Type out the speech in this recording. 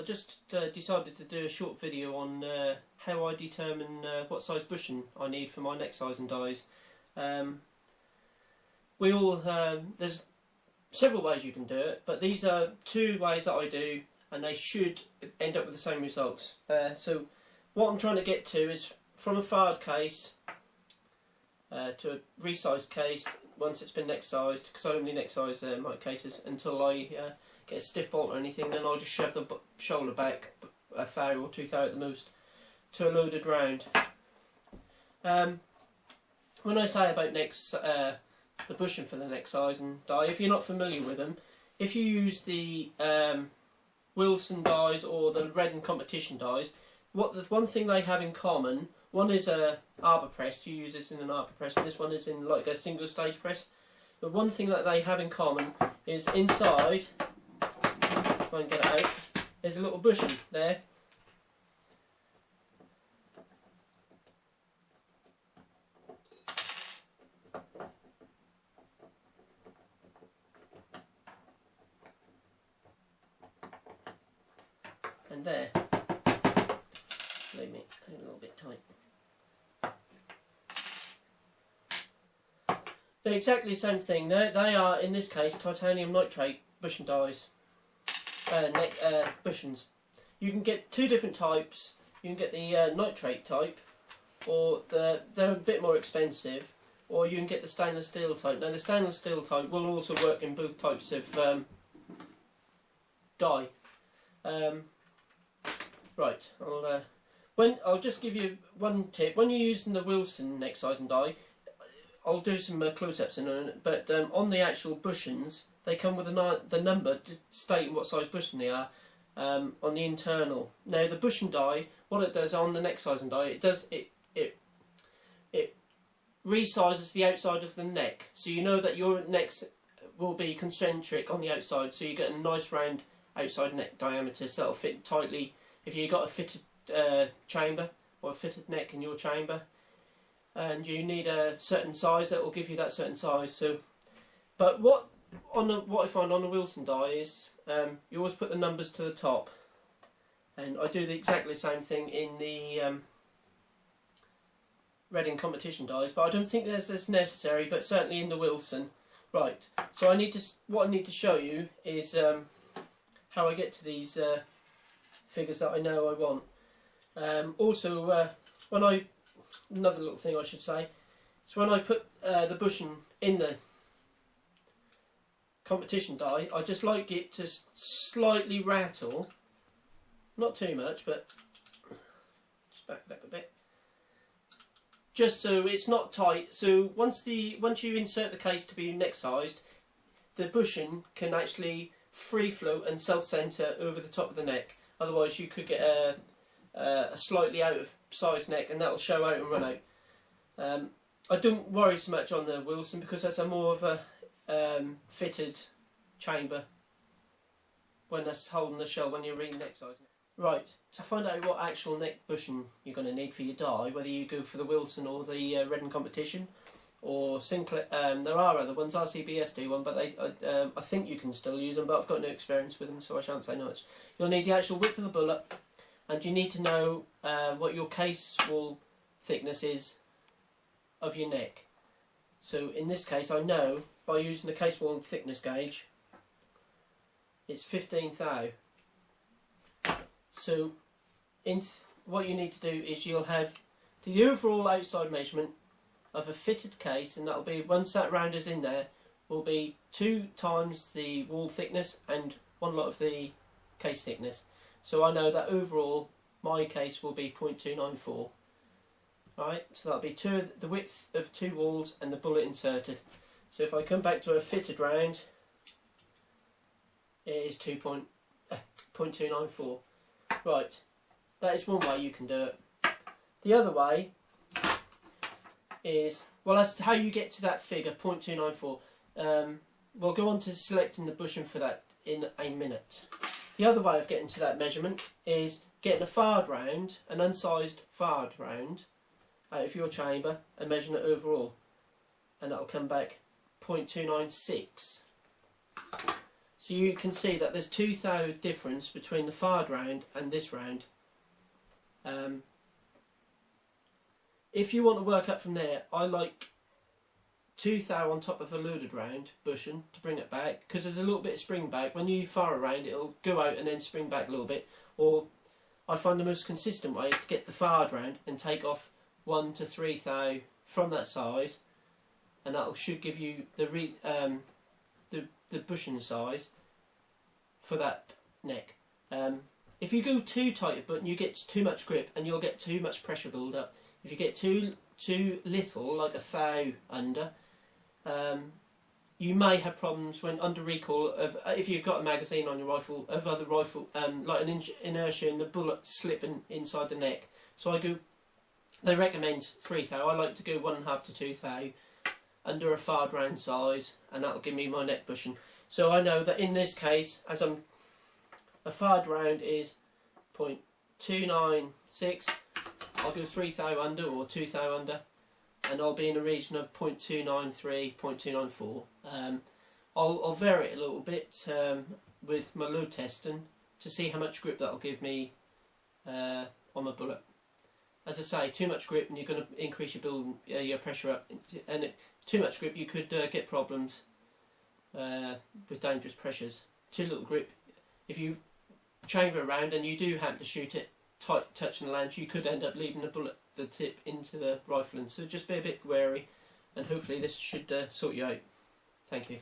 just decided to do a short video on how I determine what size bushing I need for my neck size and dies. There's several ways you can do it, but these are two ways that I do, and they should end up with the same results. So what I'm trying to get to is from a fired case to a resized case once it's been neck sized, because I only neck size my cases until I get a stiff bolt or anything. Then I'll just shove the shoulder back a thou or 2 thou at the most to a loaded round. When I say about the bushing for the neck size and die, if you're not familiar with them, if you use the Wilson dies or the Redden competition dies, the one thing they have in common, one is a arbor press. You use this in an arbor press, and this one is in like a single stage press. The one thing that they have in common is inside, if I can get it out, there's a little bushing there. And there, leave me a little bit tight. They're exactly the same thing. They are, in this case, titanium nitrate bushing dies, neck bushings. You can get two different types. You can get the nitrate type, or they're a bit more expensive, or you can get the stainless steel type. Now the stainless steel type will also work in both types of die. Right, I'll just give you one tip. When you're using the Wilson neck size and die, I'll do some close-ups in a minute, but on the actual bushings, they come with the number stating what size bushing they are on the internal. Now the bushing die, what it does on the neck size and die, it resizes the outside of the neck, so you know that your necks will be concentric on the outside, so you get a nice round outside neck diameter, so that'll fit tightly. If you've got a fitted chamber or a fitted neck in your chamber, and you need a certain size, that will give you that certain size. So, but what I find on the Wilson die is you always put the numbers to the top, and I do exactly the same thing in the Reading competition dies, but I don't think that's necessary. But certainly in the Wilson, right? So what I need to show you is how I get to these figures that I know I want. Also, another little thing I should say, is when I put the bushing in the competition die, I just like it to slightly rattle, not too much, but just back it up a bit, just so it's not tight. So once you insert the case to be neck sized, the bushing can actually free float and self-centre over the top of the neck. Otherwise you could get a slightly out of size neck, and that will show out and run out. I don't worry so much on the Wilson, because that's a more of a fitted chamber when that's holding the shell when you're reading neck size. Right, to find out what actual neck bushing you're going to need for your die, whether you go for the Wilson or the Redden competition or Sinclair, there are other ones. RCBS do one, but I think you can still use them, but I've got no experience with them, so I shan't say much. You'll need the actual width of the bullet, and you need to know what your case wall thickness is of your neck. So in this case, I know by using the case wall thickness gauge, it's 15 thou. So what you need to do is you'll have the overall outside measurement of a fitted case, and that'll be, once that round is in there, will be 2 times the wall thickness and 1 lot of the case thickness. So I know that overall my case will be 0.294. Right, so that'll be the width of 2 walls and the bullet inserted. So if I come back to a fitted round, it is 0.294. Right, that is one way you can do it. The other way is, well, as to how you get to that figure, 0.294. We'll go on to selecting the bushing for that in a minute. The other way of getting to that measurement is getting a fired round, an unsized fired round, out of your chamber and measuring it overall, and that will come back 0.296. So you can see that there's 2 thou difference between the fired round and this round. If you want to work up from there, I like 2 thou on top of a loaded round bushing to bring it back, because there's a little bit of spring back. When you fire a round, it'll go out and then spring back a little bit. Or I find the most consistent way is to get the fired round and take off 1 to 3 thou from that size, and that should give you the bushing size for that neck. If you go too tight a button, you get too much grip and you'll get too much pressure build up. If you get too little, like a thou under, you may have problems when under recoil of if you've got a magazine on your rifle of other rifle, like an inertia in the bullet slipping inside the neck. So they recommend 3 thou. I like to go 1.5 to 2 thou under a fired round size, and that'll give me my neck bushing. So I know that in this case, as a fired round is 0.296, I'll go 3 thou under or 2 thou under, and I'll be in a region of 0.293, 0.294. I'll vary it a little bit with my load testing to see how much grip that'll give me on my bullet. As I say, too much grip and you're going to increase your pressure up, and too much grip you could get problems with dangerous pressures. Too little grip, if you chamber around and you do happen to shoot it tight touching the lance, you could end up leaving the tip into the rifling. So just be a bit wary, and hopefully this should sort you out. Thank you.